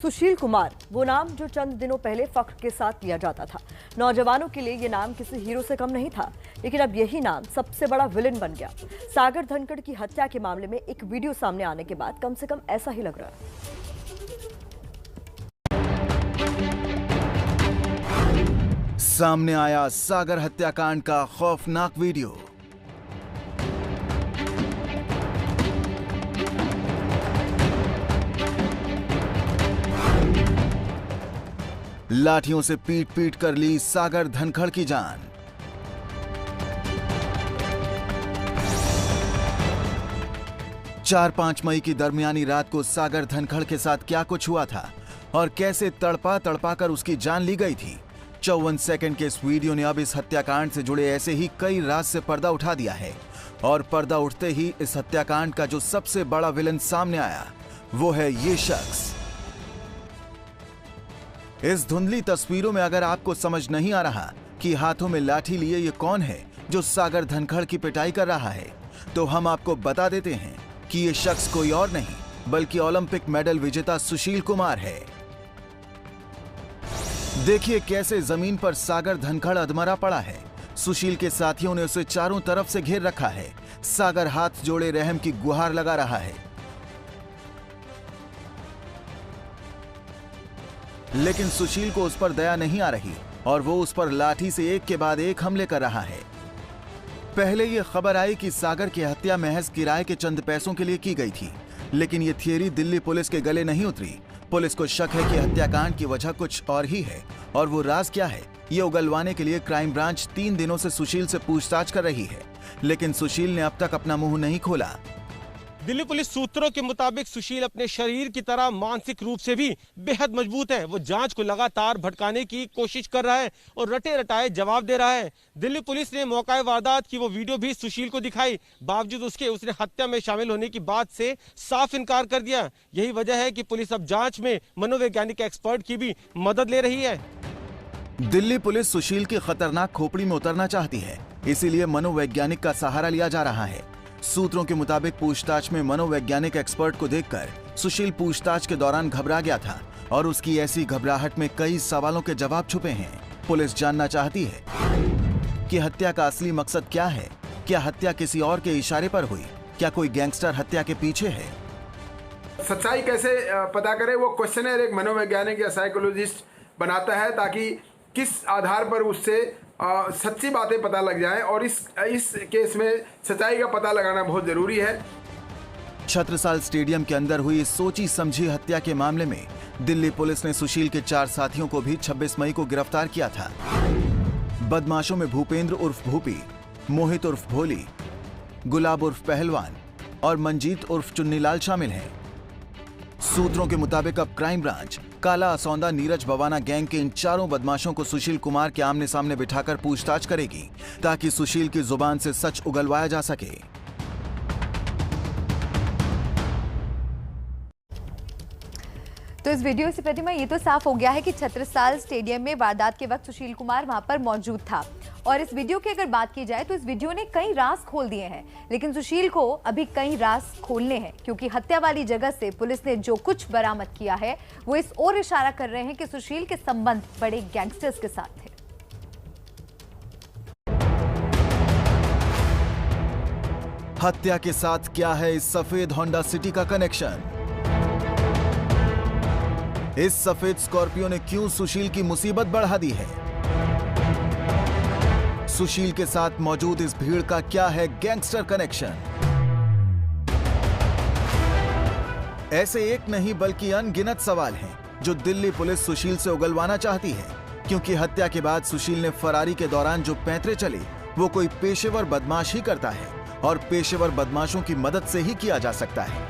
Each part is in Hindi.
सुशील कुमार वो नाम जो चंद दिनों पहले फख्र के साथ लिया जाता था। नौजवानों के लिए ये नाम किसी हीरो से कम नहीं था, लेकिन अब यही नाम सबसे बड़ा विलेन बन गया। सागर धनखड़ की हत्या के मामले में एक वीडियो सामने आने के बाद कम से कम ऐसा ही लग रहा है। सामने आया सागर हत्याकांड का खौफनाक वीडियो। लाठियों से पीट पीट कर ली सागर धनखड़ की जान। चार 5 मई की दरमियानी रात को सागर धनखड़ के साथ क्या कुछ हुआ था और कैसे तड़पा तड़पा कर उसकी जान ली गई थी। 54 सेकंड के इस वीडियो ने अब इस हत्याकांड से जुड़े ऐसे ही कई राज से पर्दा उठा दिया है और पर्दा उठते ही इस हत्याकांड का जो सबसे बड़ा विलन सामने आया वो है ये शख्स। इस धुंधली तस्वीरों में अगर आपको समझ नहीं आ रहा कि हाथों में लाठी लिए ये कौन है जो सागर धनखड़ की पिटाई कर रहा है, तो हम आपको बता देते हैं कि ये शख्स कोई और नहीं बल्कि ओलंपिक मेडल विजेता सुशील कुमार है। देखिए कैसे जमीन पर सागर धनखड़ अधमरा पड़ा है। सुशील के साथियों ने उसे चारों तरफ से घेर रखा है। सागर हाथ जोड़े रहम की गुहार लगा रहा है, लेकिन सुशील को उस पर दया नहीं आ रही और वो उस पर लाठी से एक के बाद एक हमले कर रहा है। पहले ये खबर आई कि सागर की हत्या महज किराए के चंद पैसों के लिए की गई थी, लेकिन ये थियरी दिल्ली पुलिस के गले नहीं उतरी। पुलिस को शक है कि हत्याकांड की वजह कुछ और ही है, और वो राज क्या है ये उगलवाने के लिए क्राइम ब्रांच 3 दिनों से सुशील से पूछताछ कर रही है, लेकिन सुशील ने अब तक अपना मुंह नहीं खोला। दिल्ली पुलिस सूत्रों के मुताबिक सुशील अपने शरीर की तरह मानसिक रूप से भी बेहद मजबूत है। वो जांच को लगातार भटकाने की कोशिश कर रहा है और रटे रटाए जवाब दे रहा है। दिल्ली पुलिस ने मौका वारदात की वो वीडियो भी सुशील को दिखाई, बावजूद उसके उसने हत्या में शामिल होने की बात से साफ इनकार कर दिया। यही वजह है कि पुलिस अब जांच में मनोवैज्ञानिक एक्सपर्ट की भी मदद ले रही है। दिल्ली पुलिस सुशील की खतरनाक खोपड़ी में उतरना चाहती है, इसीलिए मनोवैज्ञानिक का सहारा लिया जा रहा है। सूत्रों के मुताबिक पूछताछ में मनोवैज्ञानिक एक्सपर्ट को देखकर सुशील पूछताछ के दौरान घबरा गया था और उसकी ऐसी घबराहट में कई सवालों के जवाब छुपे हैं। पुलिस जानना चाहती है कि हत्या का असली मकसद क्या है। क्या हत्या किसी और के इशारे पर हुई? क्या कोई गैंगस्टर हत्या के पीछे है? सच्चाई कैसे पता करे, वो क्वेश्चनर एक मनोवैज्ञानिक या साइकोलॉजिस्ट बनाता है ताकि किस आधार पर उससे सच्ची बातें पता लग जाएं, और इस केस में सच्चाई का पता लगाना बहुत जरूरी है। छत्रसाल स्टेडियम के अंदर हुई सोची समझी हत्या के मामले में दिल्ली पुलिस ने सुशील के 4 साथियों को भी 26 मई को गिरफ्तार किया था। बदमाशों में भूपेंद्र उर्फ भूपी, मोहित उर्फ भोली, गुलाब उर्फ पहलवान और मंजीत उर्फ चुन्नीलाल शामिल हैं। सूत्रों के मुताबिक अब क्राइम ब्रांच काला असौंदा नीरज बवाना गैंग के इन चारों बदमाशों को सुशील कुमार के आमने सामने बिठाकर पूछताछ करेगी, ताकि सुशील की जुबान से सच उगलवाया जा सके। तो इस वीडियो से प्रतिमा ये तो साफ हो गया है कि छत्रसाल स्टेडियम में वारदात के वक्त सुशील कुमार वहां पर मौजूद था, और इस वीडियो की अगर बात की जाए तो इस वीडियो ने कई राज खोल दिए हैं, लेकिन सुशील को अभी कई राज खोलने हैं, क्योंकि हत्या वाली जगह से पुलिस ने जो कुछ बरामद किया है वो इस ओर इशारा कर रहे हैं कि सुशील के संबंध बड़े गैंगस्टर्स के साथ थे। हत्या के साथ क्या है इस सफेद होंडा सिटी का कनेक्शन? इस सफेद स्कॉर्पियो ने क्यों सुशील की मुसीबत बढ़ा दी है? सुशील के साथ मौजूद इस भीड़ का क्या है गैंगस्टर कनेक्शन? ऐसे एक नहीं बल्कि अनगिनत सवाल हैं जो दिल्ली पुलिस सुशील से उगलवाना चाहती है, क्योंकि हत्या के बाद सुशील ने फरारी के दौरान जो पैंतरे चले वो कोई पेशेवर बदमाश ही करता है, और पेशेवर बदमाशों की मदद से ही किया जा सकता है।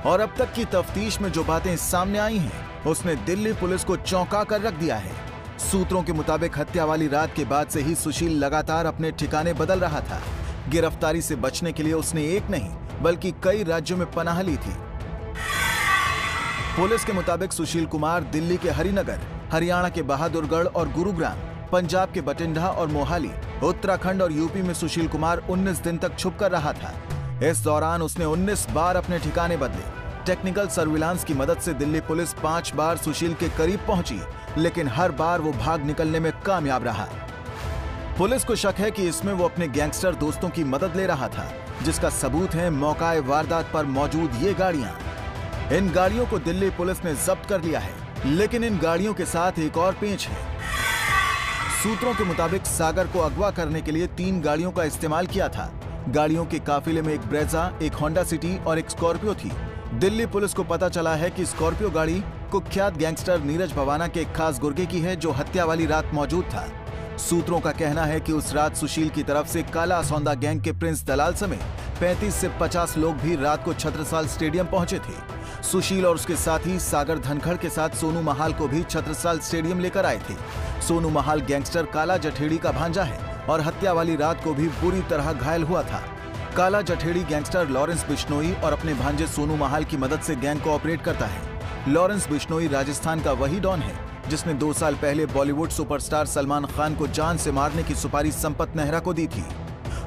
और अब तक की तफ्तीश में जो बातें सामने आई हैं उसने दिल्ली पुलिस को चौंका कर रख दिया है। सूत्रों के मुताबिक हत्या वाली रात के बाद से ही सुशील लगातार अपने ठिकाने बदल रहा था। गिरफ्तारी से बचने के लिए उसने एक नहीं बल्कि कई राज्यों में पनाह ली थी। पुलिस के मुताबिक सुशील कुमार दिल्ली के हरिनगर, हरियाणा के बहादुरगढ़ और गुरुग्राम, पंजाब के बठिंडा और मोहाली, उत्तराखंड और यूपी में सुशील कुमार 19 दिन तक छुप कर रहा था। इस दौरान उसने 19 बार अपने ठिकाने बदले टेक्निकल सर्विलांस की मदद से दिल्ली पुलिस 5 बार सुशील के करीब पहुंची, लेकिन हर बार वो भाग निकलने में कामयाब रहा। पुलिस को शक है कि इसमें वो अपने गैंगस्टर दोस्तों की मदद ले रहा था, जिसका सबूत है मौकाए वारदात पर मौजूद ये गाड़ियां। इन गाड़ियों को दिल्ली पुलिस ने जब्त कर लिया है, लेकिन इन गाड़ियों के साथ एक और पेंच है। सूत्रों के मुताबिक सागर को अगवा करने के लिए 3 गाड़ियों का इस्तेमाल किया था। गाड़ियों के काफिले में एक ब्रेजा, एक होंडा सिटी और एक स्कॉर्पियो थी। दिल्ली पुलिस को पता चला है कि स्कॉर्पियो गाड़ी कुख्यात गैंगस्टर नीरज भवाना के एक खास गुर्गे की है, जो हत्या वाली रात मौजूद था। सूत्रों का कहना है कि उस रात सुशील की तरफ से काला असौंदा गैंग के प्रिंस दलाल समेत 35 से 50 लोग भी रात को छत्रसाल स्टेडियम पहुंचे थे। सुशील और उसके साथी सागर धनखड़ के साथ सोनू महाल को भी छत्रसाल स्टेडियम लेकर आए थे। सोनू महाल गैंगस्टर काला जठेड़ी का भांजा है और हत्या वाली रात को भी बुरी तरह घायल हुआ था। काला जठेड़ी गैंगस्टर लॉरेंस बिश्नोई और अपने भांजे सोनू महाल की मदद से गैंग को ऑपरेट करता है। लॉरेंस बिश्नोई राजस्थान का वही डॉन है जिसने 2 साल पहले बॉलीवुड सुपरस्टार सलमान खान को जान से मारने की सुपारी संपत नेहरा को दी थी।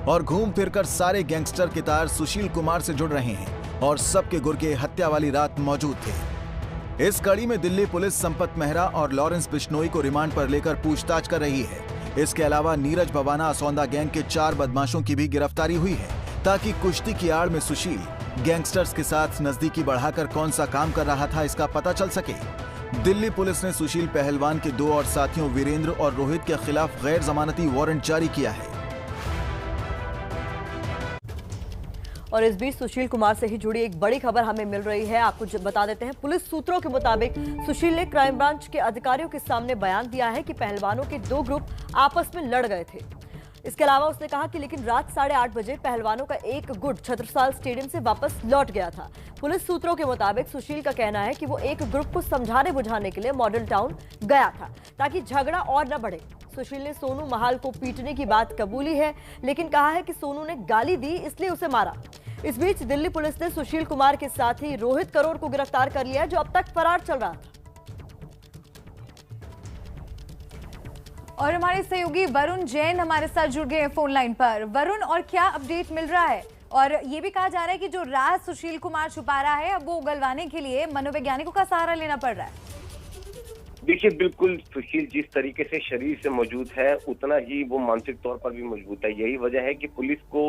और घूम फिरकर सारे गैंगस्टर के तार सुशील कुमार से जुड़ रहे हैं और सबके गुर्गे हत्या वाली रात मौजूद थे। इस कड़ी में दिल्ली पुलिस संपत मेहरा और लॉरेंस बिश्नोई को रिमांड पर लेकर पूछताछ कर रही है। इसके अलावा नीरज भवाना असौंदा गैंग के 4 बदमाशों की भी गिरफ्तारी हुई है, ताकि कुश्ती की आड़ में सुशील गैंगस्टर्स के साथ नजदीकी बढ़ाकर कौन सा काम कर रहा था, इसका पता चल सके। दिल्ली पुलिस ने सुशील पहलवान के 2 और साथियों वीरेंद्र और रोहित के खिलाफ गैर जमानती वारंट जारी किया है। और इस बीच सुशील कुमार से ही जुड़ी एक बड़ी खबर हमें मिल रही है, आपको बता देते हैं। पुलिस सूत्रों के मुताबिक सुशील ने क्राइम ब्रांच के अधिकारियों के सामने बयान दिया है कि पहलवानों के 2 ग्रुप आपस में लड़ गए थे। इसके अलावा उसने कहा कि लेकिन रात 8:30 बजे पहलवानों का एक गुट छत्रसाल स्टेडियम से वापस लौट गया था। पुलिस सूत्रों के मुताबिक सुशील का कहना है कि वो एक ग्रुप को समझाने बुझाने के लिए मॉडल टाउन गया था, ताकि झगड़ा और न बढ़े। सुशील ने सोनू महाल को पीटने की बात कबूली है, लेकिन कहा है कि सोनू ने गाली दी इसलिए उसे मारा। इस बीच दिल्ली पुलिस ने सुशील कुमार के साथी रोहित करोर को गिरफ्तार कर लिया, जो अब तक फरार चल रहा था। और हमारे सहयोगी वरुण जैन हमारे साथ जुड़ गए हैं फोन लाइन पर। वरुण, और क्या अपडेट मिल रहा है? और ये भी कहा जा रहा है कि जो राज सुशील कुमार छुपा रहा है, अब वो उगलवाने के लिए मनोवैज्ञानिकों का सहारा लेना पड़ रहा है। देखिए, बिल्कुल सुशील जिस तरीके से शरीर से मौजूद है, उतना ही वो मानसिक तौर पर भी मजबूत है। यही वजह है कि पुलिस को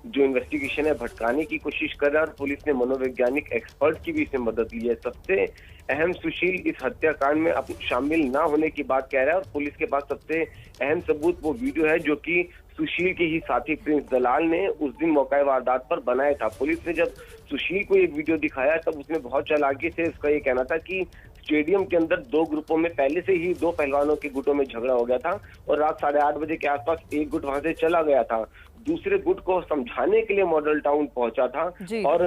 जो इन्वेस्टिगेशन है भटकाने की कोशिश कर रहा है, और पुलिस ने मनोवैज्ञानिक एक्सपर्ट की भी इसमें मदद ली है। सबसे अहम, सुशील इस हत्याकांड में अब शामिल ना होने की बात कह रहा है, और पुलिस के पास सबसे अहम सबूत वो वीडियो है जो कि सुशील के ही साथी प्रिंस दलाल ने उस दिन मौका वारदात पर बनाया था। पुलिस ने जब सुशील को ये वीडियो दिखाया, तब उसने बहुत चालाकी से उसका ये कहना था कि स्टेडियम के अंदर 2 ग्रुपों में पहले से ही 2 पहलवानों के गुटों में झगड़ा हो गया था, और रात 8:30 बजे के आसपास एक गुट वहां से चला गया था। दूसरे गुट को समझाने के लिए मॉडल टाउन पहुंचा था, और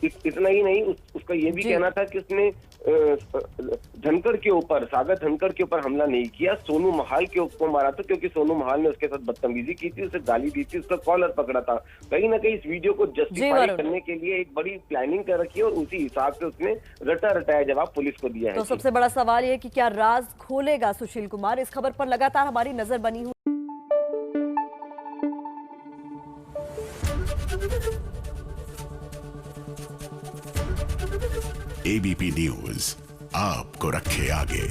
इतना ही नहीं, उसका ये भी कहना था कि उसने धनखड़ के ऊपर, सागर धनखड़ के ऊपर हमला नहीं किया, सोनू महाल के ऊपर मारा था, क्योंकि सोनू महाल ने उसके साथ बदतमीजी की थी, उसे गाली दी थी, उसका कॉलर पकड़ा था। कहीं ना कहीं इस वीडियो को जस्टिफाई करने के लिए एक बड़ी प्लानिंग कर रखी है, और उसी हिसाब से उसने रटाया जवाब पुलिस को दिया है। तो सबसे बड़ा सवाल ये कि क्या राज खोलेगा सुशील कुमार? इस खबर पर लगातार हमारी नजर बनी हुई। एबीपी न्यूज आपको रखे आगे।